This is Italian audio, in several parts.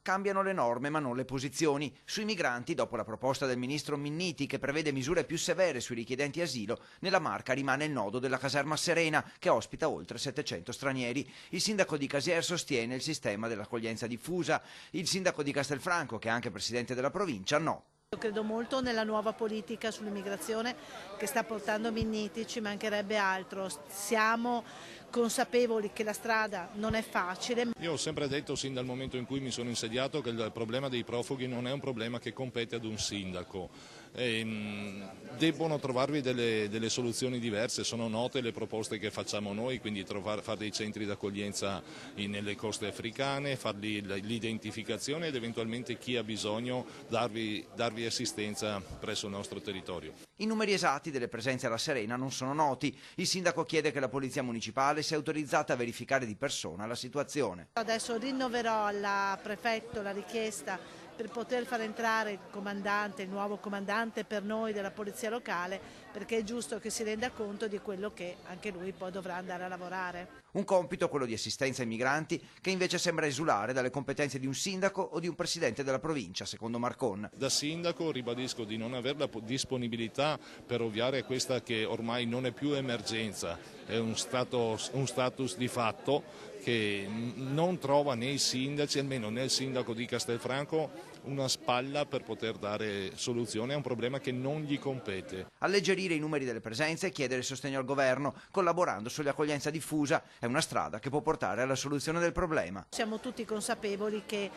cambiano le norme ma non le posizioni. Sui migranti, dopo la proposta del ministro Minniti che prevede misure più severe sui richiedenti asilo, nella Marca rimane il nodo della caserma Serena che ospita oltre 700 stranieri. Il sindaco di Casier sostiene il sistema dell'accoglienza diffusa. Il sindaco di Castelfranco, che è anche presidente della provincia, no. Io credo molto nella nuova politica sull'immigrazione che sta portando Minniti, ci mancherebbe altro. Siamo consapevoli che la strada non è facile. Io ho sempre detto sin dal momento in cui mi sono insediato che il problema dei profughi non è un problema che compete ad un sindaco. Debbono trovarvi delle soluzioni diverse, sono note le proposte che facciamo noi, quindi fare dei centri d'accoglienza nelle coste africane, fargli l'identificazione ed eventualmente chi ha bisogno darvi assistenza presso il nostro territorio. I numeri esatti delle presenze alla Serena non sono noti. Il sindaco chiede che la polizia municipale sia autorizzata a verificare di persona la situazione. Adesso rinnoverò al prefetto la richiesta per poter far entrare il nuovo comandante per noi della polizia locale, perché è giusto che si renda conto di quello che anche lui poi dovrà andare a lavorare. Un compito, quello di assistenza ai migranti, che invece sembra esulare dalle competenze di un sindaco o di un presidente della provincia, secondo Marcon. Da sindaco ribadisco di non avere la disponibilità per ovviare a questa che ormai non è più emergenza, è un status di fatto che non trova nei sindaci, almeno nel sindaco di Castelfranco, una spalla per poter dare soluzione a un problema che non gli compete. Alleggerire i numeri delle presenze e chiedere sostegno al governo, collaborando sull'accoglienza diffusa, è una strada che può portare alla soluzione del problema. Siamo tutti consapevoli che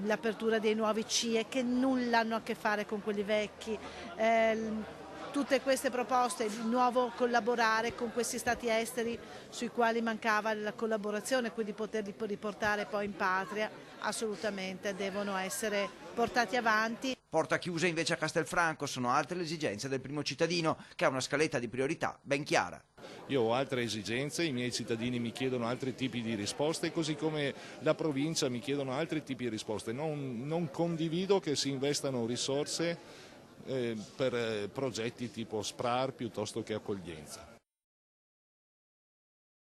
l'apertura dei nuovi CIE, che nulla hanno a che fare con quelli vecchi, tutte queste proposte di nuovo collaborare con questi stati esteri sui quali mancava la collaborazione, quindi poterli riportare poi in patria, assolutamente devono essere portati avanti. Porta chiusa invece a Castelfranco, sono altre le esigenze del primo cittadino che ha una scaletta di priorità ben chiara. Io ho altre esigenze, i miei cittadini mi chiedono altri tipi di risposte, così come la provincia mi chiedono altri tipi di risposte. Non condivido che si investano risorse per progetti tipo SPRAR piuttosto che accoglienza.